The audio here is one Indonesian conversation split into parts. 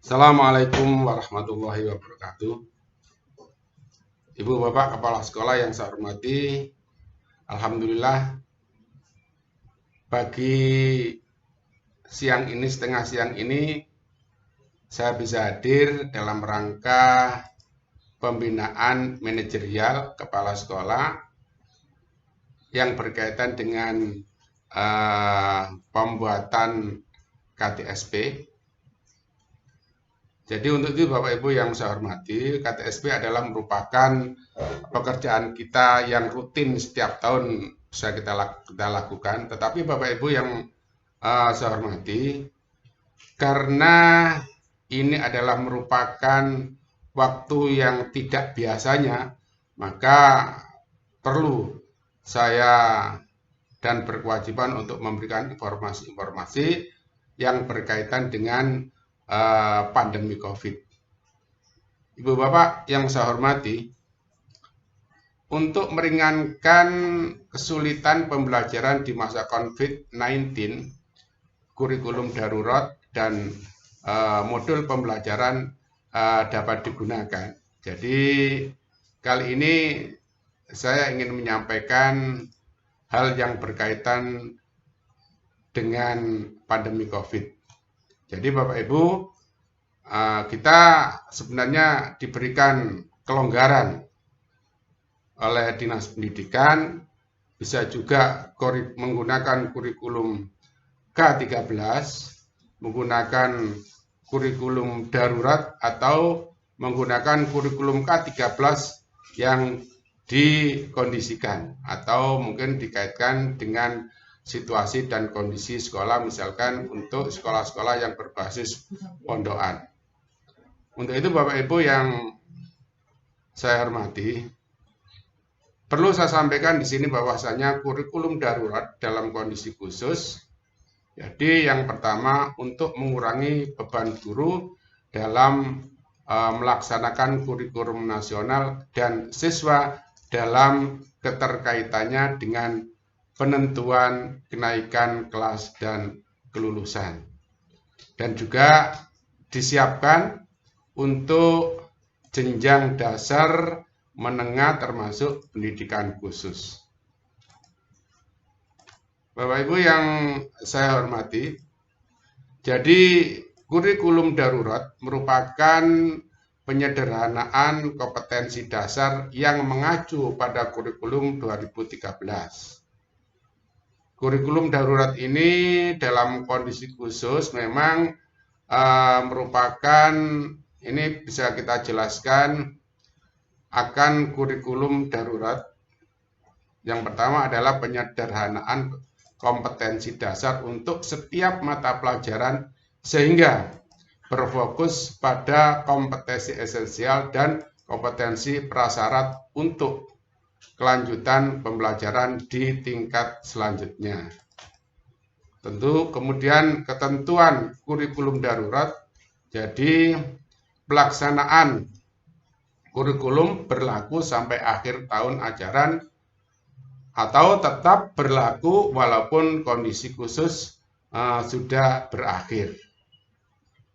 Assalamualaikum warahmatullahi wabarakatuh. Ibu Bapak Kepala Sekolah yang saya hormati, Alhamdulillah pagi siang ini, setengah siang ini, saya bisa hadir dalam rangka pembinaan manajerial kepala sekolah yang berkaitan dengan pembuatan KTSP. Jadi untuk itu Bapak Ibu yang saya hormati, KTSP adalah merupakan pekerjaan kita yang rutin setiap tahun bisa kita lakukan. Tetapi Bapak Ibu yang saya hormati, karena ini adalah merupakan waktu yang tidak biasanya, maka perlu saya dan berkewajiban untuk memberikan informasi-informasi yang berkaitan dengan pandemi COVID. Ibu Bapak yang saya hormati, untuk meringankan kesulitan pembelajaran di masa COVID-19, kurikulum darurat dan modul pembelajaran dapat digunakan. Jadi kali ini saya ingin menyampaikan hal yang berkaitan dengan pandemi COVID. Jadi Bapak Ibu, kita sebenarnya diberikan kelonggaran oleh Dinas Pendidikan, bisa juga menggunakan kurikulum K13, menggunakan kurikulum darurat atau menggunakan kurikulum K13 yang dikondisikan atau mungkin dikaitkan dengan situasi dan kondisi sekolah, misalkan untuk sekolah-sekolah yang berbasis pondokan. Untuk itu Bapak Ibu yang saya hormati, perlu saya sampaikan di sini bahwasanya kurikulum darurat dalam kondisi khusus. Jadi yang pertama untuk mengurangi beban guru dalam melaksanakan kurikulum nasional dan siswa dalam keterkaitannya dengan penentuan kenaikan kelas dan kelulusan. Dan juga disiapkan untuk jenjang dasar menengah termasuk pendidikan khusus. Bapak Ibu yang saya hormati, jadi kurikulum darurat merupakan penyederhanaan kompetensi dasar yang mengacu pada kurikulum 2013. Kurikulum darurat ini dalam kondisi khusus memang merupakan, ini bisa kita jelaskan akan kurikulum darurat. Yang pertama adalah penyederhanaan kompetensi dasar untuk setiap mata pelajaran sehingga berfokus pada kompetensi esensial dan kompetensi prasyarat untuk kelanjutan pembelajaran di tingkat selanjutnya. Tentu kemudian ketentuan kurikulum darurat, jadi pelaksanaan kurikulum berlaku sampai akhir tahun ajaran atau tetap berlaku walaupun kondisi khusus sudah berakhir.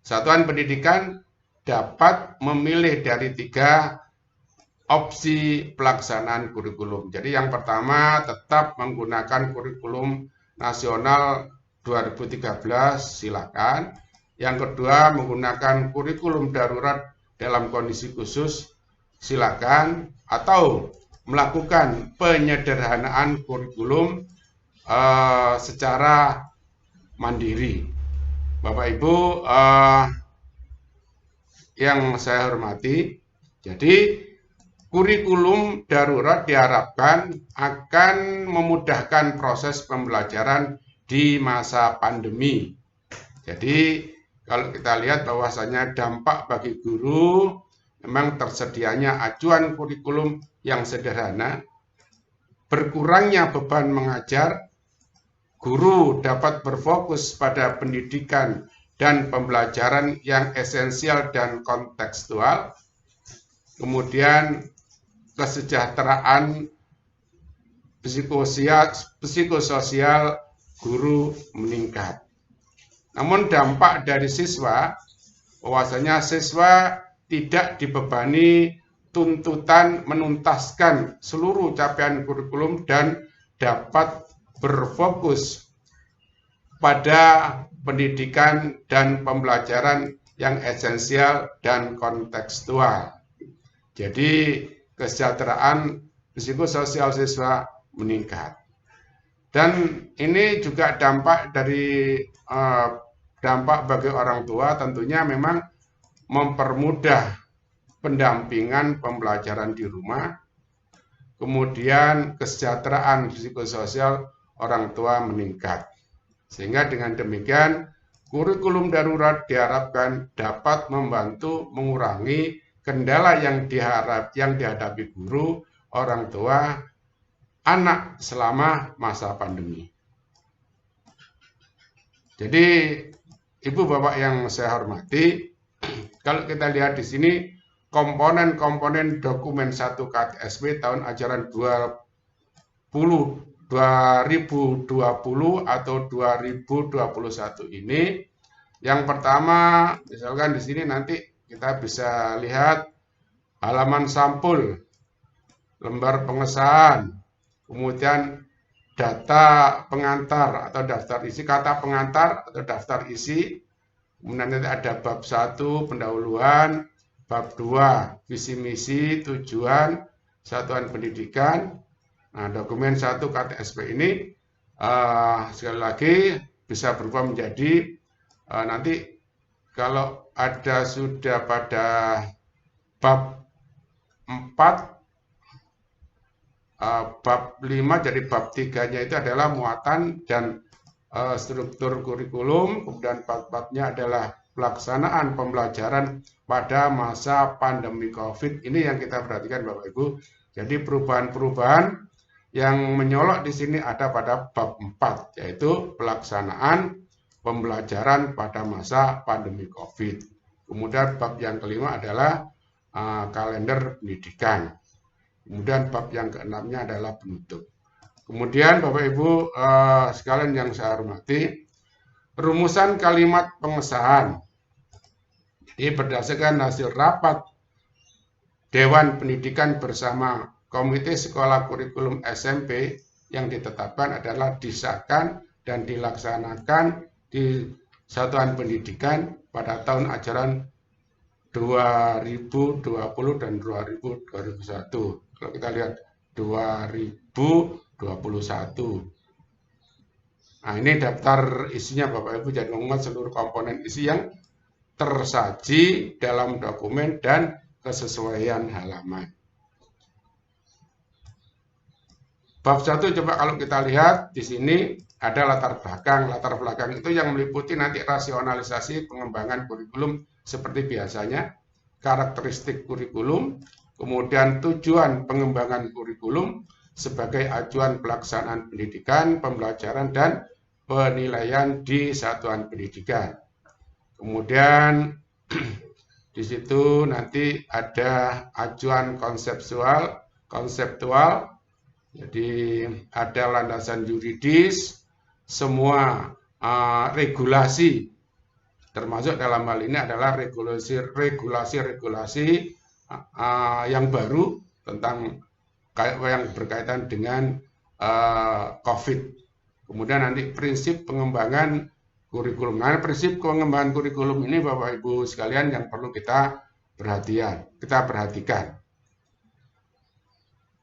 Satuan pendidikan dapat memilih dari 3 opsi pelaksanaan kurikulum. Jadi yang pertama tetap menggunakan kurikulum nasional 2013 silakan. Yang kedua menggunakan kurikulum darurat dalam kondisi khusus silakan, atau melakukan penyederhanaan kurikulum secara mandiri. Bapak Ibu yang saya hormati, jadi kurikulum darurat diharapkan akan memudahkan proses pembelajaran di masa pandemi. Jadi kalau kita lihat bahwasanya dampak bagi guru memang tersedianya acuan kurikulum yang sederhana, berkurangnya beban mengajar, guru dapat berfokus pada pendidikan dan pembelajaran yang esensial dan kontekstual, kemudian kesejahteraan psikososial guru meningkat. Namun dampak dari siswa bahwasanya siswa tidak dibebani tuntutan menuntaskan seluruh capaian kurikulum dan dapat berfokus pada pendidikan dan pembelajaran yang esensial dan kontekstual. Jadi kesejahteraan psikososial siswa meningkat. Dan ini juga dampak dari dampak bagi orang tua tentunya memang mempermudah pendampingan pembelajaran di rumah, kemudian kesejahteraan psikososial orang tua meningkat. Sehingga dengan demikian kurikulum darurat diharapkan dapat membantu mengurangi kendala yang dihadapi guru, orang tua, anak selama masa pandemi. Jadi Ibu Bapak yang saya hormati, kalau kita lihat di sini komponen-komponen dokumen 1 KTSP tahun ajaran 2020 atau 2021 ini, yang pertama misalkan di sini nanti kita bisa lihat halaman sampul, lembar pengesahan, kemudian data pengantar atau daftar isi, kata pengantar atau daftar isi, kemudian nanti ada bab 1 pendahuluan, bab 2 visi misi tujuan satuan pendidikan. Nah, dokumen 1 KTSP ini sekali lagi bisa berubah menjadi nanti kalau ada sudah pada bab 4 bab 5 jadi bab 3-nya itu adalah muatan dan struktur kurikulum, kemudian bab-babnya adalah pelaksanaan pembelajaran pada masa pandemi COVID. Ini yang kita perhatikan Bapak Ibu. Jadi perubahan-perubahan yang menyolok di sini ada pada bab 4, yaitu pelaksanaan pembelajaran pada masa pandemi COVID. Kemudian bab yang kelima adalah kalender pendidikan. Kemudian bab yang keenamnya adalah penutup. Kemudian Bapak Ibu sekalian yang saya hormati, rumusan kalimat pengesahan. Jadi berdasarkan hasil rapat Dewan Pendidikan bersama Komite Sekolah Kurikulum SMP yang ditetapkan adalah disahkan dan dilaksanakan di Satuan Pendidikan pada tahun ajaran 2020 dan 2021. Kalau kita lihat 2021. Nah, ini daftar isinya Bapak Ibu, jadi memuat seluruh komponen isi yang tersaji dalam dokumen dan kesesuaian halaman. Bab 1 coba kalau kita lihat di sini ada latar belakang. Latar belakang itu yang meliputi nanti rasionalisasi pengembangan kurikulum seperti biasanya, karakteristik kurikulum, kemudian tujuan pengembangan kurikulum sebagai acuan pelaksanaan pendidikan, pembelajaran, dan penilaian di satuan pendidikan. Kemudian di situ nanti ada acuan konseptual, jadi ada landasan yuridis, semua regulasi, termasuk dalam hal ini adalah regulasi yang baru tentang yang berkaitan dengan COVID. Kemudian nanti prinsip pengembangan kurikulum. Nah, prinsip pengembangan kurikulum ini Bapak Ibu sekalian yang perlu kita perhatikan.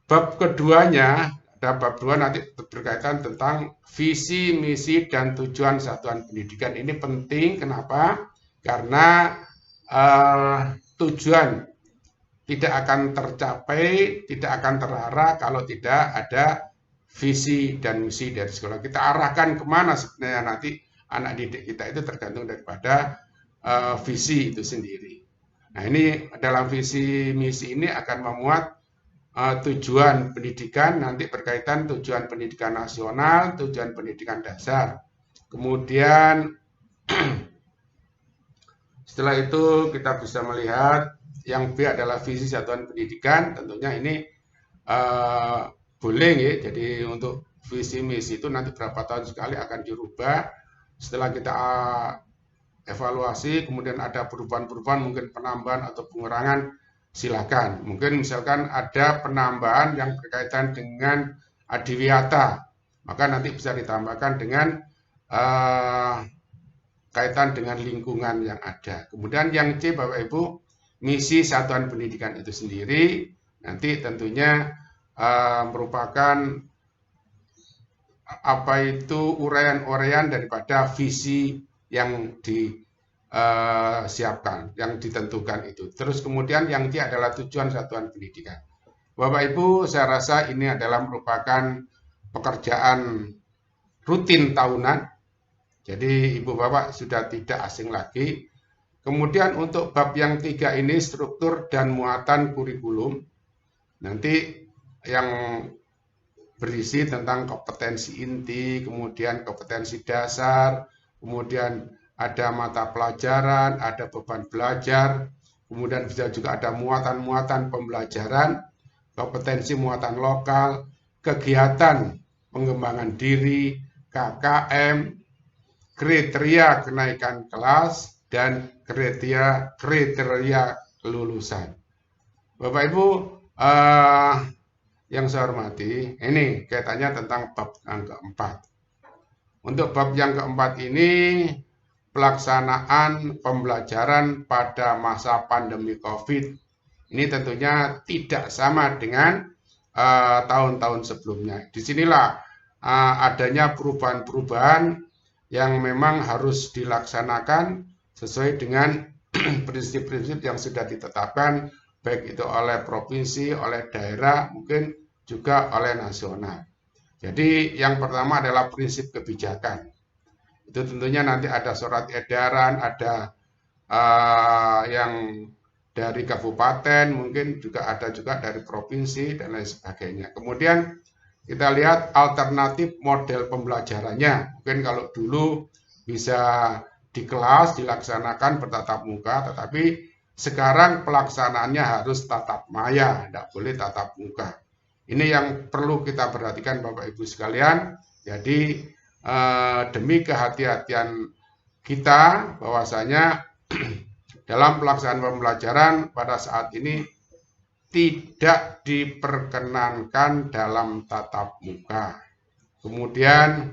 Bab keduanya, ada bab 2 nanti berkaitan tentang visi, misi, dan tujuan satuan pendidikan. Ini penting, kenapa? Karena tujuan tidak akan tercapai, tidak akan terarah kalau tidak ada visi dan misi dari sekolah. Kita arahkan kemana sebenarnya nanti anak didik kita itu tergantung daripada visi itu sendiri. Nah, ini dalam visi misi ini akan memuat tujuan pendidikan, nanti berkaitan tujuan pendidikan nasional, tujuan pendidikan dasar. Kemudian setelah itu kita bisa melihat yang B adalah visi satuan pendidikan. Tentunya ini boleh ya, jadi untuk visi misi itu nanti berapa tahun sekali akan dirubah. Setelah kita evaluasi, kemudian ada perubahan-perubahan, mungkin penambahan atau pengurangan, silakan. Mungkin misalkan ada penambahan yang berkaitan dengan adiwiyata, maka nanti bisa ditambahkan dengan kaitan dengan lingkungan yang ada. Kemudian yang C, Bapak Ibu, misi satuan pendidikan itu sendiri, nanti tentunya merupakan apa itu uraian-uraian daripada visi yang disiapkan, yang ditentukan itu. Terus kemudian yang D adalah tujuan satuan pendidikan. Bapak Ibu, saya rasa ini adalah merupakan pekerjaan rutin tahunan. Jadi Ibu Bapak sudah tidak asing lagi. Kemudian untuk bab yang 3 ini struktur dan muatan kurikulum. Nanti yang berisi tentang kompetensi inti, kemudian kompetensi dasar, kemudian ada mata pelajaran, ada beban belajar, kemudian bisa juga ada muatan-muatan pembelajaran, kompetensi muatan lokal, kegiatan pengembangan diri, KKM, kriteria kenaikan kelas, dan kriteria kelulusan. Bapak Ibu, yang saya hormati, ini kaitannya tentang bab yang keempat. Untuk bab yang keempat ini, pelaksanaan pembelajaran pada masa pandemi COVID. Ini tentunya tidak sama dengan tahun-tahun sebelumnya. Disinilah adanya perubahan-perubahan yang memang harus dilaksanakan sesuai dengan prinsip-prinsip yang sudah ditetapkan, baik itu oleh provinsi, oleh daerah, mungkin juga oleh nasional. Jadi yang pertama adalah prinsip kebijakan. Itu tentunya nanti ada surat edaran, ada yang dari kabupaten, mungkin juga ada juga dari provinsi dan lain sebagainya. Kemudian kita lihat alternatif model pembelajarannya. Mungkin kalau dulu bisa di kelas dilaksanakan bertatap muka, tetapi sekarang pelaksanaannya harus tatap maya, tidak boleh tatap muka. Ini yang perlu kita perhatikan Bapak Ibu sekalian. Jadi demi kehati-hatian kita bahwasanya dalam pelaksanaan pembelajaran pada saat ini tidak diperkenankan dalam tatap muka. Kemudian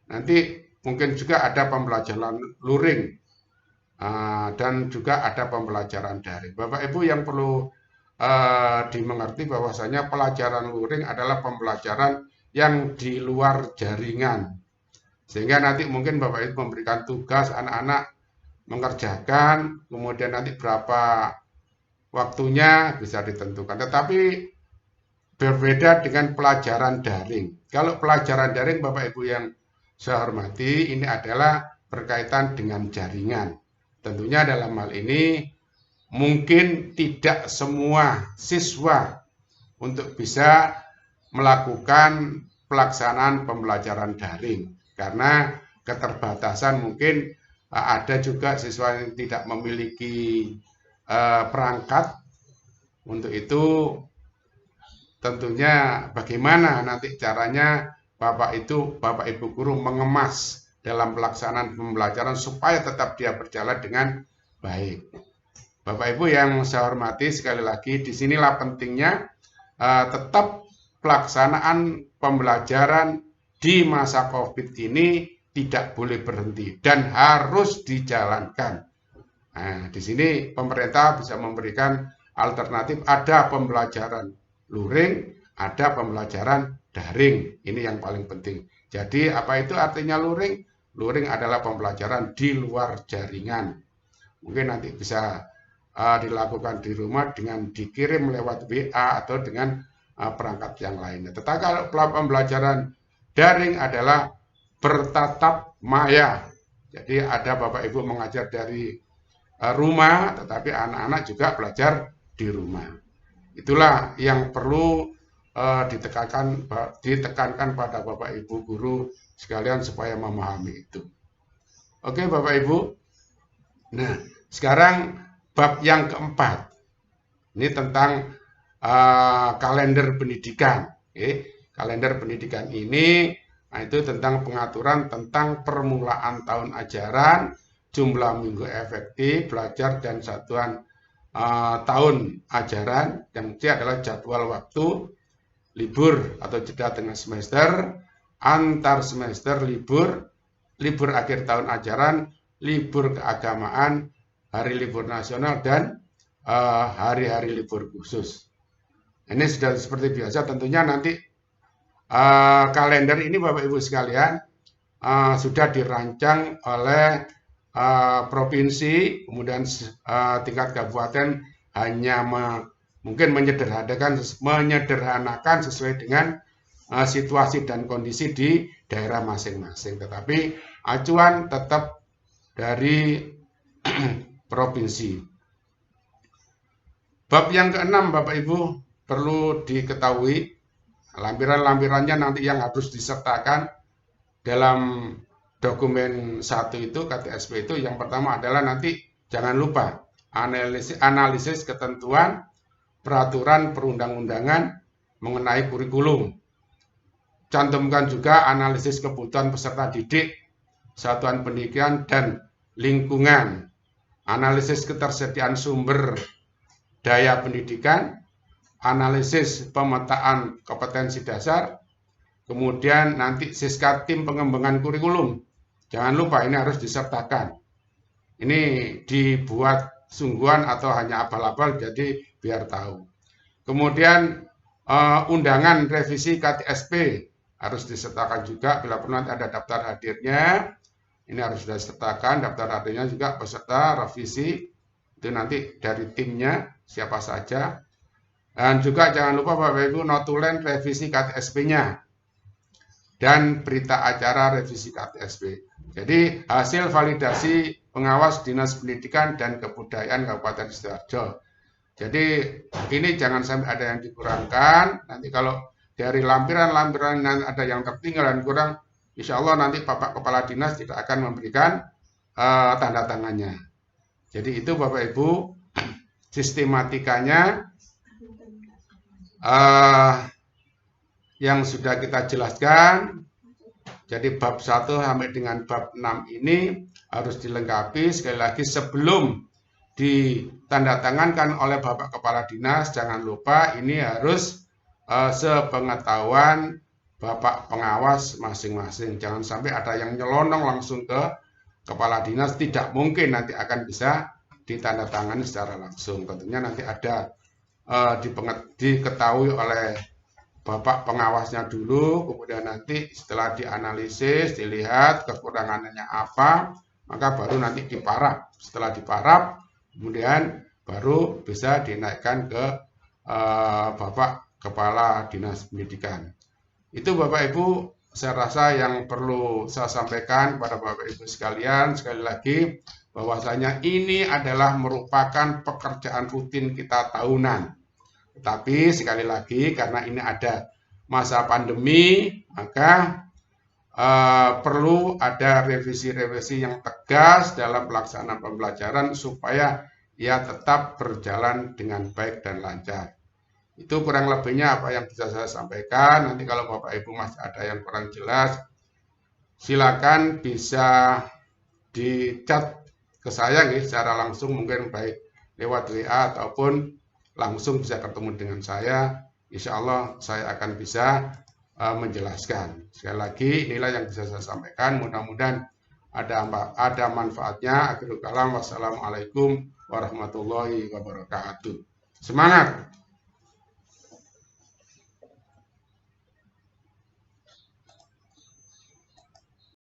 nanti mungkin juga ada pembelajaran luring dan juga ada pembelajaran daring. Bapak Ibu yang perlu dimengerti bahwasanya pelajaran luring adalah pembelajaran yang di luar jaringan. Sehingga nanti mungkin Bapak Ibu memberikan tugas anak-anak mengerjakan, kemudian nanti berapa waktunya bisa ditentukan. Tetapi berbeda dengan pelajaran daring. Kalau pelajaran daring Bapak Ibu yang saya hormati, ini adalah berkaitan dengan jaringan. Tentunya dalam hal ini mungkin tidak semua siswa untuk bisa melakukan pelaksanaan pembelajaran daring karena keterbatasan, mungkin ada juga siswa yang tidak memiliki perangkat. Untuk itu tentunya bagaimana nanti caranya Bapak Ibu guru mengemas dalam pelaksanaan pembelajaran supaya tetap dia berjalan dengan baik. Bapak Ibu yang saya hormati, sekali lagi disinilah pentingnya tetap pelaksanaan pembelajaran di masa COVID ini tidak boleh berhenti dan harus dijalankan. Nah, di sini pemerintah bisa memberikan alternatif, ada pembelajaran luring, ada pembelajaran daring. Ini yang paling penting. Jadi apa itu artinya luring? Luring adalah pembelajaran di luar jaringan. Mungkin nanti bisa dilakukan di rumah dengan dikirim lewat WA atau dengan perangkat yang lainnya. Tetapi kalau pembelajaran daring adalah bertatap maya. Jadi ada Bapak Ibu mengajar dari rumah, tetapi anak-anak juga belajar di rumah. Itulah yang perlu ditekankan pada Bapak Ibu guru sekalian supaya memahami itu. Oke Bapak Ibu. Nah, sekarang bab yang keempat. Ini tentang kalender pendidikan. Kalender pendidikan ini itu tentang pengaturan tentang permulaan tahun ajaran jumlah minggu efektif belajar dan satuan tahun ajaran. Yang C adalah jadwal waktu libur atau jeda tengah semester, antar semester libur, libur akhir tahun ajaran, libur keagamaan, hari libur nasional, dan hari-hari libur khusus. Ini sudah seperti biasa, tentunya nanti kalender ini Bapak Ibu sekalian sudah dirancang oleh provinsi, kemudian tingkat kabupaten hanya mungkin menyederhanakan sesuai dengan situasi dan kondisi di daerah masing-masing. Tetapi acuan tetap dari provinsi. Bab yang keenam Bapak Ibu perlu diketahui, lampiran-lampirannya nanti yang harus disertakan dalam dokumen 1 itu, KTSP itu, yang pertama adalah nanti jangan lupa analisis ketentuan peraturan perundang-undangan mengenai kurikulum. Cantumkan juga analisis kebutuhan peserta didik, satuan pendidikan, dan lingkungan. Analisis ketersediaan sumber daya pendidikan, analisis pemetaan kompetensi dasar, kemudian nanti siska tim pengembangan kurikulum. Jangan lupa ini harus disertakan. Ini dibuat sungguhan atau hanya abal-abal, jadi biar tahu. Kemudian undangan revisi KTSP harus disertakan juga, bila perlu nanti ada daftar hadirnya. Ini harus disertakan, daftar hadirnya juga peserta revisi, itu nanti dari timnya siapa saja. Dan juga jangan lupa Bapak Ibu notulen revisi KTSP-nya dan berita acara revisi KTSP. Jadi hasil validasi pengawas Dinas Pendidikan dan Kebudayaan Kabupaten Sidoarjo. Jadi ini jangan sampai ada yang dikurangkan. Nanti kalau dari lampiran-lampiran ada yang tertinggal dan kurang, insya Allah nanti Bapak Kepala Dinas tidak akan memberikan tanda tangannya. Jadi itu Bapak Ibu sistematikanya yang sudah kita jelaskan. Jadi bab 1 sampai dengan bab 6 ini harus dilengkapi. Sekali lagi sebelum ditandatangankan oleh Bapak Kepala Dinas, jangan lupa ini harus sepengetahuan Bapak pengawas masing-masing. Jangan sampai ada yang nyelonong langsung ke Kepala Dinas, tidak mungkin nanti akan bisa ditandatangani secara langsung. Tentunya nanti ada diketahui oleh Bapak pengawasnya dulu, kemudian nanti setelah dianalisis, dilihat kekurangannya apa, maka baru nanti diparap. Setelah diparap, kemudian baru bisa dinaikkan ke Bapak Kepala Dinas Pendidikan. Itu Bapak Ibu, saya rasa yang perlu saya sampaikan kepada Bapak Ibu sekalian, sekali lagi, bahwasanya ini adalah merupakan pekerjaan rutin kita tahunan. Tetapi sekali lagi karena ini ada masa pandemi, maka perlu ada revisi-revisi yang tegas dalam pelaksanaan pembelajaran supaya ia tetap berjalan dengan baik dan lancar. Itu kurang lebihnya apa yang bisa saya sampaikan. Nanti kalau Bapak Ibu masih ada yang kurang jelas, silakan bisa di-chat ke saya secara langsung, mungkin baik lewat WA ataupun langsung bisa ketemu dengan saya. Insya Allah saya akan bisa menjelaskan. Sekali lagi inilah yang bisa saya sampaikan. Mudah-mudahan ada manfaatnya. Akhirul kalam, wassalamualaikum warahmatullahi wabarakatuh. Semangat!